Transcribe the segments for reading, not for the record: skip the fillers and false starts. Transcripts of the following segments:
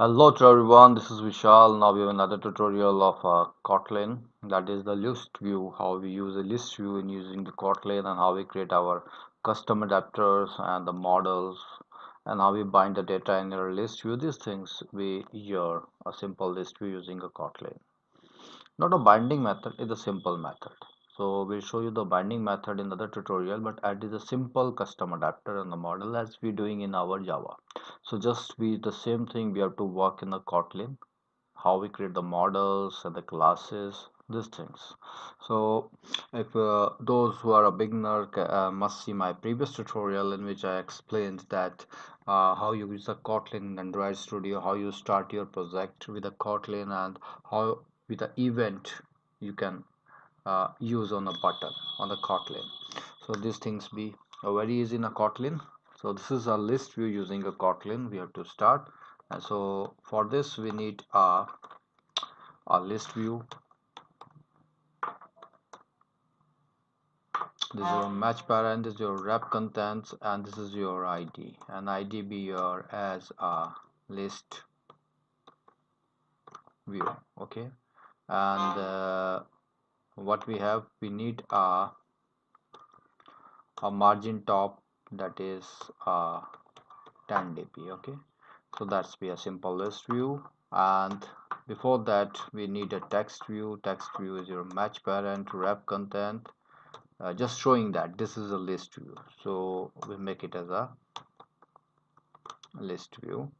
Hello to everyone, this is Vishal. Now we have another tutorial of Kotlin, that is the list view, how we use a list view in using the Kotlin and how we create our custom adapters and the models and how we bind the data in your list view. These things we hear a simple list view using a Kotlin. Not a binding method, it's a simple method. So we'll show you the binding method in another tutorial, but add is a simple custom adapter and the model as we doing in our Java. So just be the same thing we have to work in the Kotlin, how we create the models and the classes, these things. So if those who are a beginner must see my previous tutorial in which I explained that how you use the Kotlin in Android Studio, how you start your project with the Kotlin, and how with the event you can use on a button on the Kotlin. So these things be very easy in a Kotlin. So this is a list view using a Kotlin. We have to start, and so for this we need a list view. This is your match parent, this is your wrap contents, and this is your ID, and ID be your as a list view. Okay, and what we need a margin top that is 10 dp. Okay, so that's be a simple list view, and before that we need a text view. Text view is your match parent, wrap content, just showing that this is a list view, so we make it as a list view,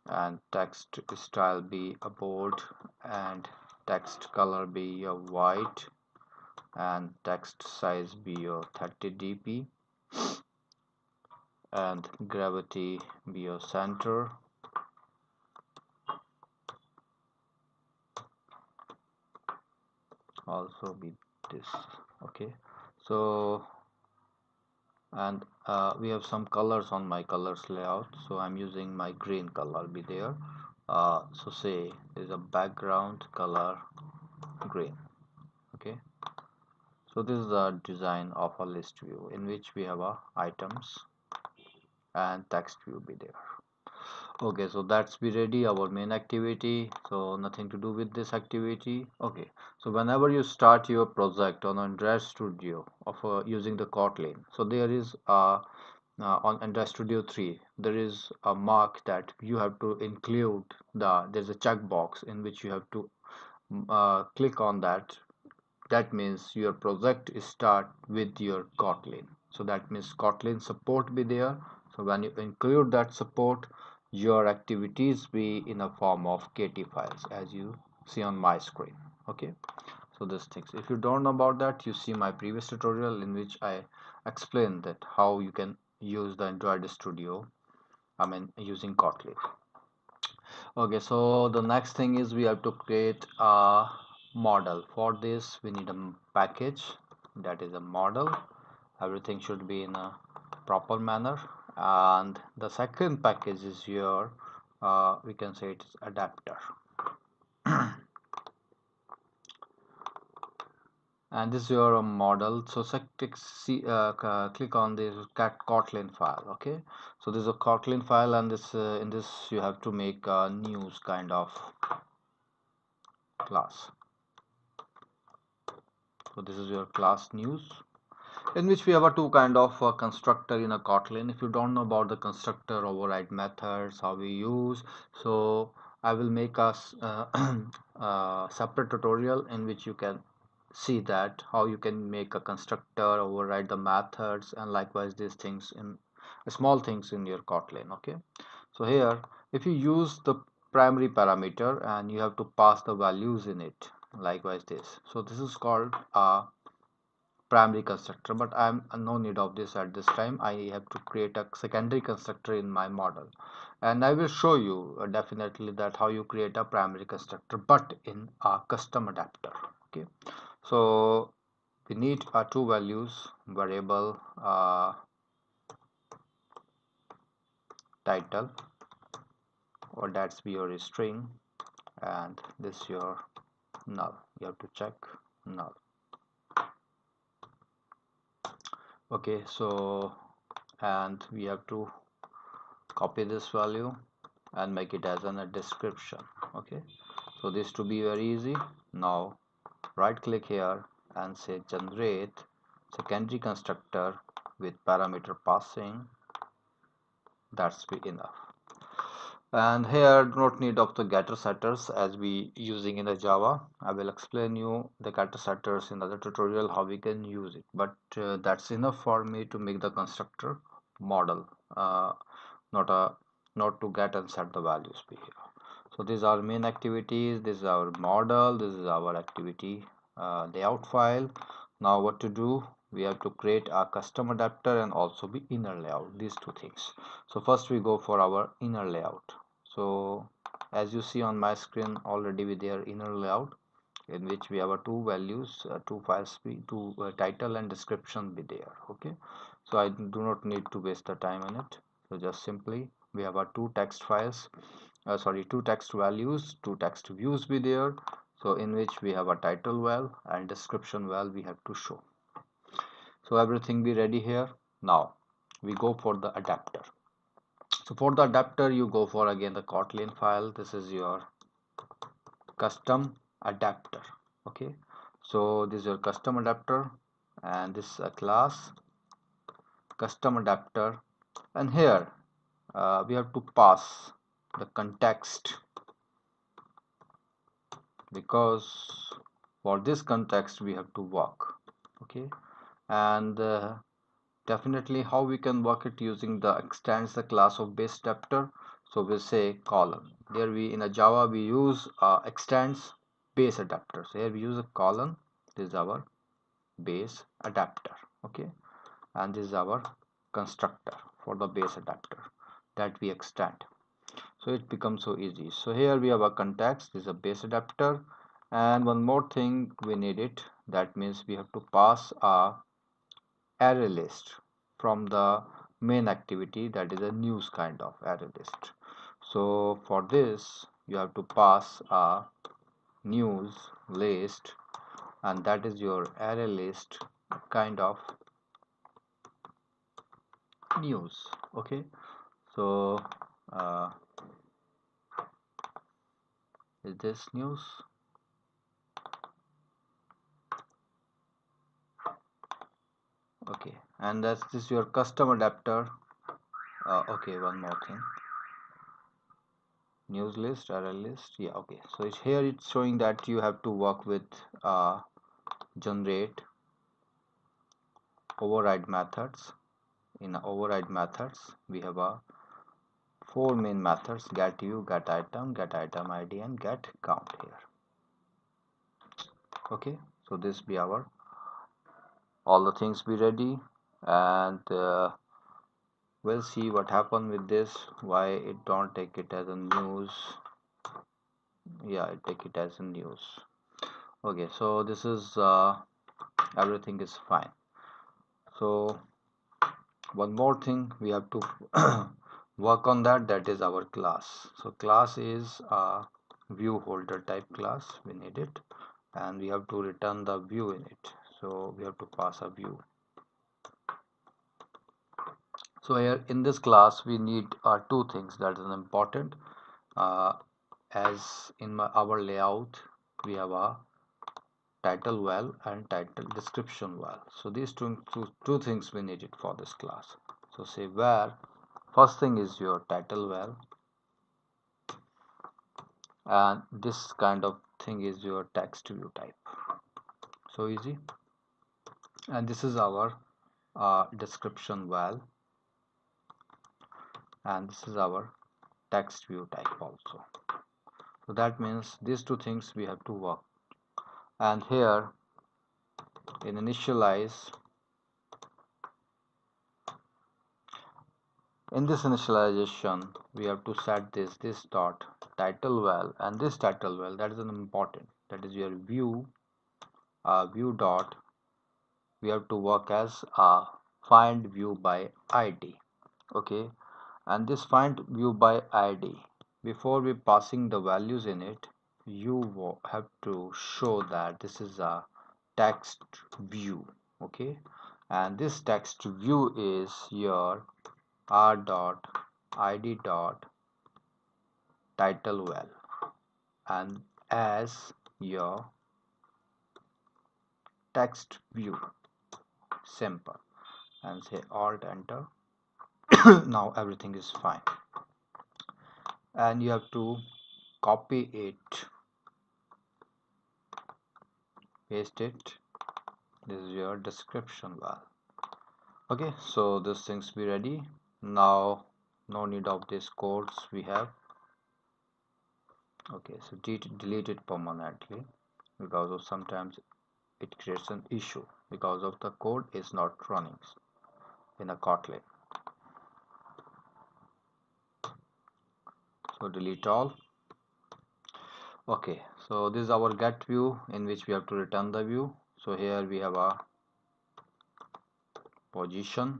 and text style be a bold, and text color be a white, and text size be your 30 dp, and gravity be your center, also be this. Okay, so and we have some colors on my colors layout, so I'm using my green color be there. So say there's a background color green. Okay, so this is the design of a list view in which we have a items and text view be there. Okay, so that's be ready our main activity, so nothing to do with this activity. Okay, so whenever you start your project on Android Studio of using the Kotlin, so there is a on Android Studio 3 there is a mark that you have to include there's a checkbox in which you have to click on that. That means your project start with your Kotlin, so that means Kotlin support be there. So when you include that support, your activities be in a form of KT files as you see on my screen. Okay, so these things, if you don't know about that, you see my previous tutorial in which I explained that how you can use the Android Studio, I mean using Kotlin. Okay, so the next thing is we have to create a model. For this we need a package, that is a model. Everything should be in a proper manner, and the second package is your we can say it is adapter. And this is your model, so click on this Kotlin file. Okay, so this is a Kotlin file, and this in this you have to make a news kind of class. So this is your class news, in which we have a two kind of constructor in a Kotlin. If you don't know about the constructor override methods, how we use, so I will make a separate tutorial in which you can see that how you can make a constructor, override the methods, and likewise these things in small things in your Kotlin. Okay, so here if you use the primary parameter and you have to pass the values in it, likewise this, so this is called a primary constructor, but I'm no need of this at this time. I have to create a secondary constructor in my model, and I will show you definitely that how you create a primary constructor but in a custom adapter. Okay, so we need two values, variable title, or that's be your string, and this your null. You have to check null. Okay, so and we have to copy this value and make it as a description. Okay, so this to be very easy. Now right click here and say generate secondary constructor with parameter passing. That's be enough. And here do not need of the getter setters as we using in the Java. I will explain you the getter setters in other tutorial how we can use it, but that's enough for me to make the constructor model, not a not to get and set the values be here. So these are main activities, this is our model, this is our activity layout file. Now what to do, we have to create a custom adapter and also be inner layout, these two things. So first we go for our inner layout. So as you see on my screen already with their inner layout, in which we have a two values, two files, two title and description be there. Okay, so I do not need to waste the time on it. So just simply we have our two text files, two text values, two text views be there. So in which we have a title well and description well we have to show. So everything be ready here. Now we go for the adapter. So for the adapter you go for again the Kotlin file. This is your custom adapter. Okay, so this is your custom adapter and this is a class custom adapter, and here we have to pass the context, because for this context we have to work. Okay, and definitely how we can work it using the extends the class of base adapter. So we'll say colon. There we in a Java we use extends base adapter. So here we use a colon. This is our base adapter. Okay, and this is our constructor for the base adapter that we extend. So it becomes so easy. So here we have a context. This is a base adapter, and one more thing we need it. That means we have to pass a array list from the main activity, that is a news kind of array list. So for this you have to pass a news list, and that is your array list kind of news. Okay, so uh, is this news? Okay, and that's this your custom adapter. Okay, one more thing, news list, array list. Yeah, okay, so it's here it's showing that you have to work with generate override methods. In override methods we have a four main methods: GetView, getItem ID, and getCount here. Okay, so this be our all the things be ready, and we'll see what happened with this, why it don't take it as a news. Yeah, I take it as a news. Okay, so this is everything is fine. So one more thing we have to work on, that is our class. So class is a view holder type class, we need it, and we have to return the view in it. So we have to pass a view. So here in this class we need two things that is important. As in our layout we have a title well and title description well. So these two things we need it for this class. So say where first thing is your title well, and this kind of thing is your text view type. So easy. And this is our description well, and this is our text view type also. So that means these two things we have to work. And here in initialize, in this initialization we have to set this dot title well, and this title well, that is an important, that is your view view dot, we have to work as find view by id. Okay, and this find view by id, before we passing the values in it, you have to show that this is a text view. Okay, and this text view is your r dot id dot title well and as your text view, simple, and say alt enter. Now everything is fine, and you have to copy it, paste it. This is your description well. Okay, so these things be ready. Now no need of these codes we have. Okay, so delete it permanently, because of sometimes it creates an issue because of the code is not running in a Kotlin. So delete all. Okay, so this is our get view in which we have to return the view. So here we have a position,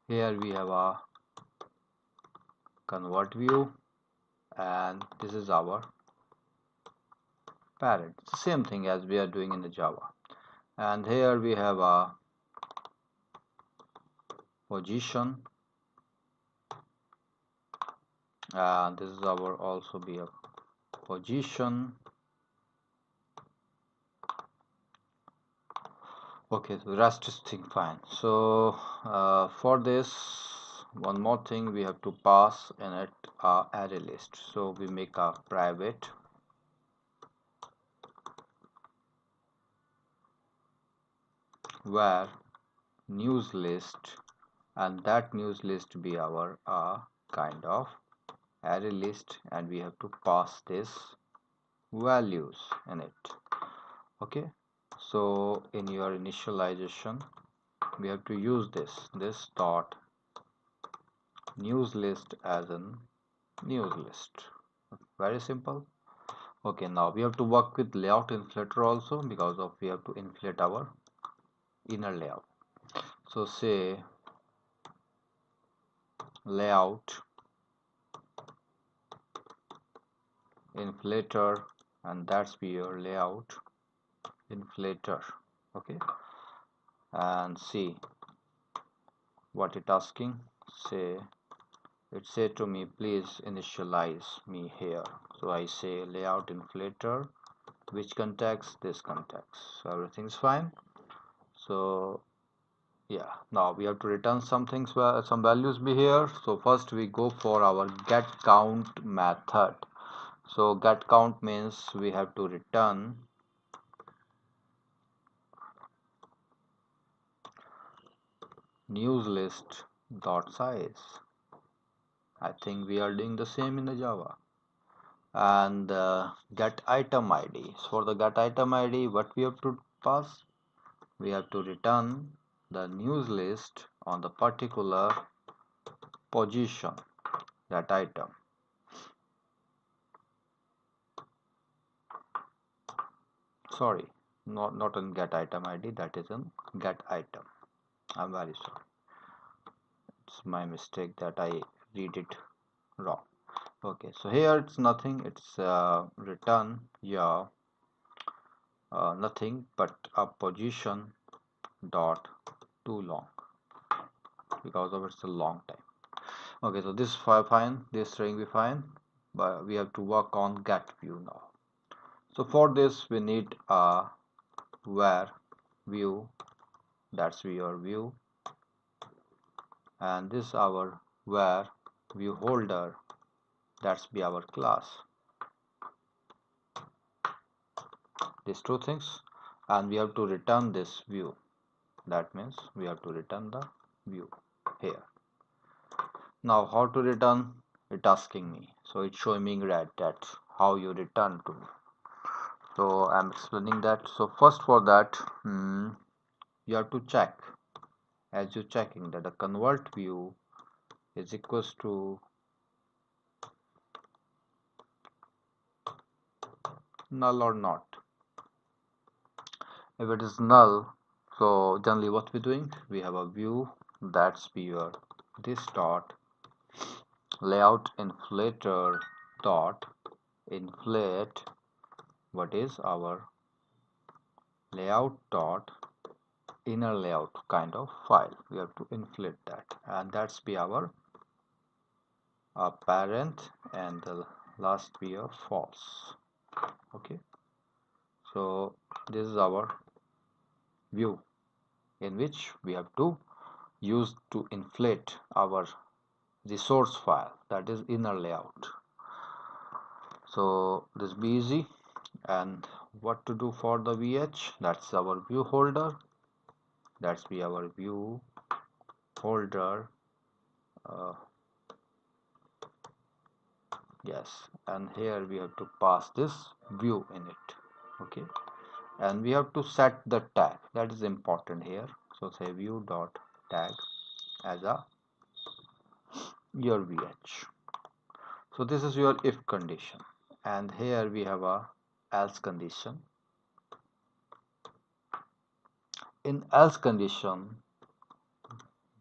here we have a convert view, and this is our parent. It's the same thing as we are doing in the Java. And here we have a position, and this is our also be a position. Okay, so the rest is thing fine. So for this, one more thing, we have to pass in it array list. So we make a private where news list, and that news list be our kind of array list, and we have to pass this values in it. Okay, so in your initialization we have to use this dot news list as an news list. Very simple. Okay, now we have to work with layout inflator also, because of we have to inflate our inner layout. So say layout inflator, and that's be your layout inflator. Okay, and see what it asking. Say it say to me, please initialize me here. So I say layout inflator, which context, this context. So everything's fine. So yeah, now we have to return some things, some values be here. So first we go for our get count method. So get count means we have to return news list dot size. I think we are doing the same in the Java. And get item ID. So for the get item ID, what we have to pass? We have to return the news list on the particular position, that item. Sorry, not in get item ID, that is in get item. I'm very sorry. It's my mistake that I read it wrong. Okay, so here it's nothing, it's return your nothing but a position dot too long, because of it's a long time. Okay, so this fine, this string be fine, but we have to work on get view now. So for this we need a where view, that's your view, and this our where view holder, that's be our class. These two things, and we have to return this view. That means we have to return the view here. Now how to return it asking me, so it's showing me red, that's how you return to me. So I'm explaining that. So first for that, you have to check, as you're checking, that the convert view is equals to null or not. If it is null, so generally what we're doing, we have a view, that's be your this dot layout inflator dot inflate what is our layout dot inner layout kind of file. We have to inflate that, and that's be our a parent and the last be a false. Okay, so this is our view in which we have to use to inflate our resource file, that is inner layout. So this be easy. And what to do for the VH? That's our view holder. That's be our view holder. Uh, yes, and here we have to pass this view in it. Okay, and we have to set the tag. That is important here. So say view dot tag as a your VH. So this is your if condition, and here we have a else condition. In else condition,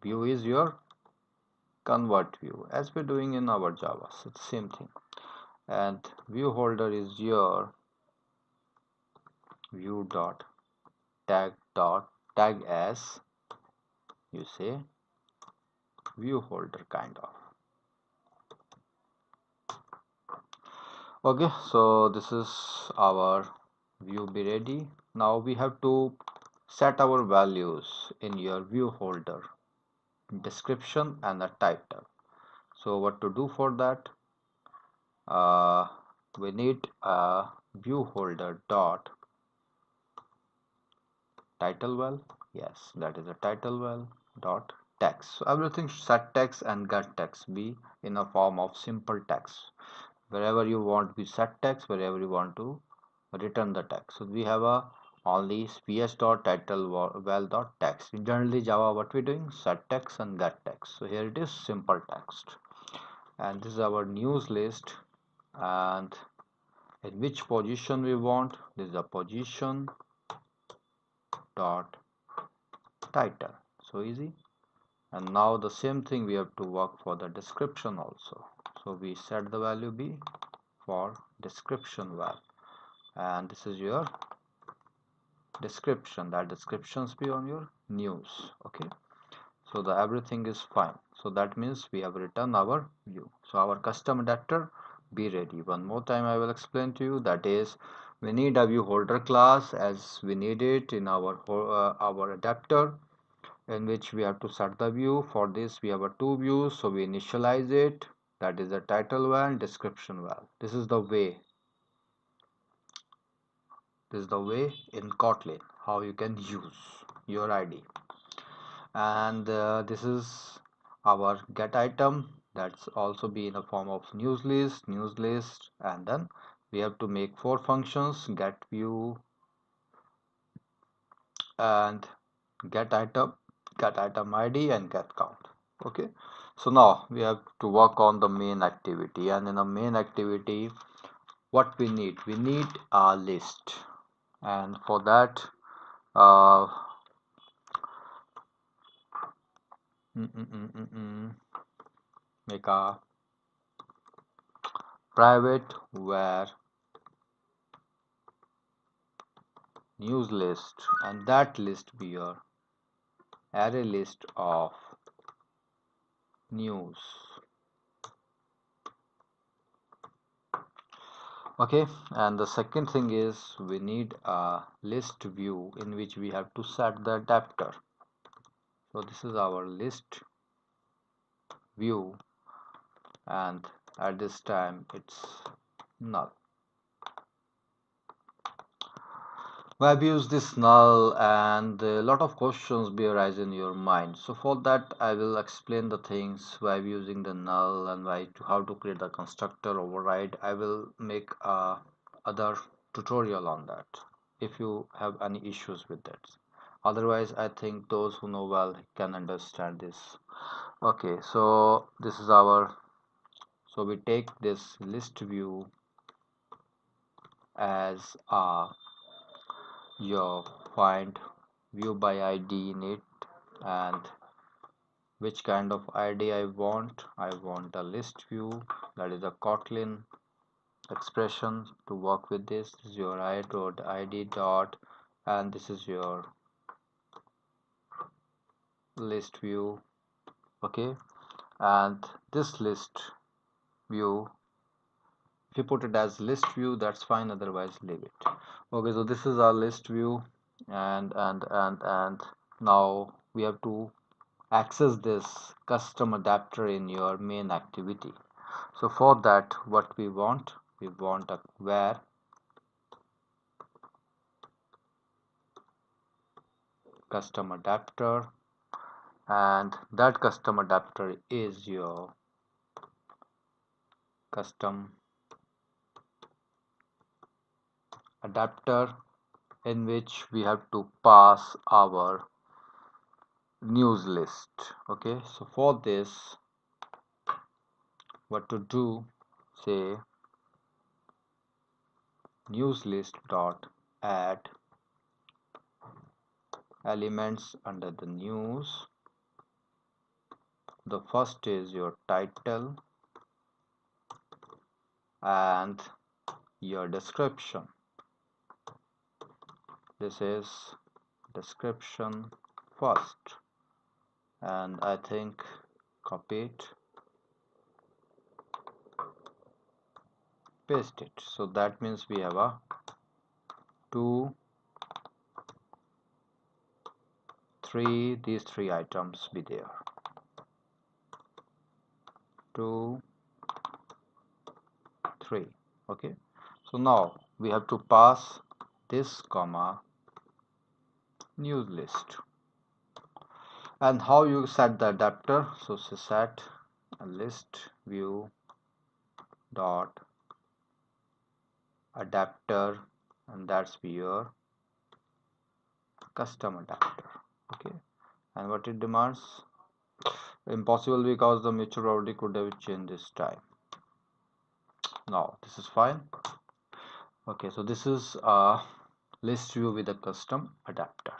view is your convert view as we're doing in our Java. So it's same thing. And view holder is your view dot tag as you say view holder kind of. Okay, so this is our view be ready. Now we have to set our values in your view holder, description and the title. So what to do for that? We need a view holder dot title val. Yes, that is a title val dot text. So everything set text and get text be in a form of simple text. Wherever you want we set text, wherever you want to return the text. So we have a only ps dot title val dot text. In generally Java what we're doing set text and get text. So here it is simple text, and this is our news list, and in which position we want. This is a position dot title. So easy. And now the same thing we have to work for the description also. So we set the value b for description val, and this is your description. That descriptions be on your news. Okay, so the everything is fine. So that means we have written our view. So our custom adapter be ready. One more time I will explain to you. That is, we need a view holder class as we need it in our adapter, in which we have to set the view. For this we have a two views, so we initialize it. That is the title val and description val. This is the way in Kotlin how you can use your ID. And this is our get item. That's also be in a form of news list, and then we have to make four functions: get view and get item ID and get count. Okay, so now we have to work on the main activity, and in the main activity what we need a list, and for that uh, mm, mm, mm, mm, mm, make a private where news list, and that list be your array list of news. Okay, and the second thing is we need a list view in which we have to set the adapter. So this is our list view, and at this time it's null. Why we use this null, and a lot of questions be arise in your mind. So for that I will explain the things why we using the null and how to create the constructor override. I will make other tutorial on that if you have any issues with that. Otherwise I think those who know well can understand this. Okay, so this is our, so we take this list view as your find view by ID in it, and which kind of ID I want. I want a list view, that is a Kotlin expression to work with. This is your ID dot, and this is your list view. Okay, and this list view. If you put it as list view, that's fine, otherwise leave it. Okay, so this is our list view, and now we have to access this custom adapter in your main activity. So for that, what we want a where custom adapter, and that custom adapter is your custom adapter in which we have to pass our news list. Okay, so for this, what to do, say news list dot add elements under the news. The first is your title and your description. This is description first, and I think copy it, paste it. So that means we have a 2 3, these 3 items be there, 2 3. Okay, so now we have to pass this comma news list. And how you set the adapter? So set list view dot adapter, and that's your custom adapter. Okay, and what it demands? Impossible, because the mutual property could have changed this time. Now this is fine. Okay, so this is a list view with a custom adapter.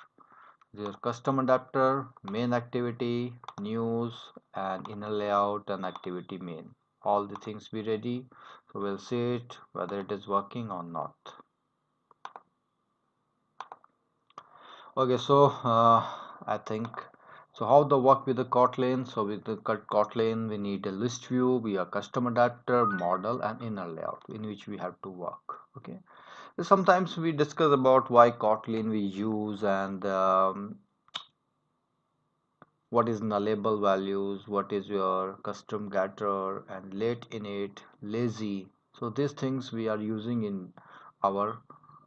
There's custom adapter, main activity, news, and inner layout and activity main. All the things be ready. So we'll see it whether it is working or not. Okay, so I think so. How the work with the Kotlin? So with the Kotlin, we need a list view, we have custom adapter, model, and inner layout in which we have to work. Okay. Sometimes we discuss about why Kotlin we use, and what is nullable values, what is your custom getter, and late init, lazy. So these things we are using in our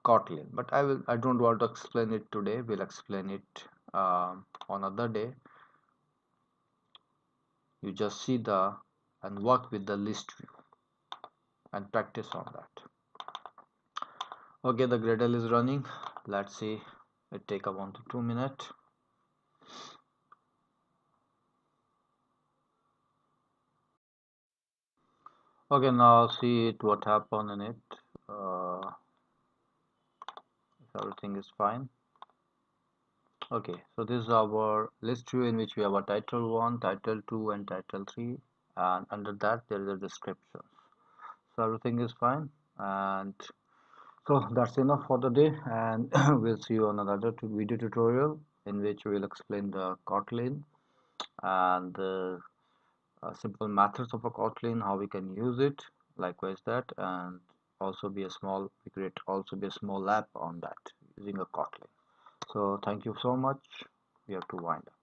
Kotlin, but I don't want to explain it today. We'll explain it on other day. You just see the and work with the list view and practice on that. Okay, the Gradle is running. Let's see, it take a 1 to 2 minutes. Okay, now see it what happened in it. If everything is fine. Okay, so this is our list view in which we have a title 1, title 2, and title 3, and under that there is a description. So everything is fine, and so that's enough for the day, and we'll see you on another video tutorial in which we'll explain the Kotlin and the simple methods of a Kotlin, how we can use it, likewise that, and also be a small, we create also be a small app on that using a Kotlin. So thank you so much. We have to wind up.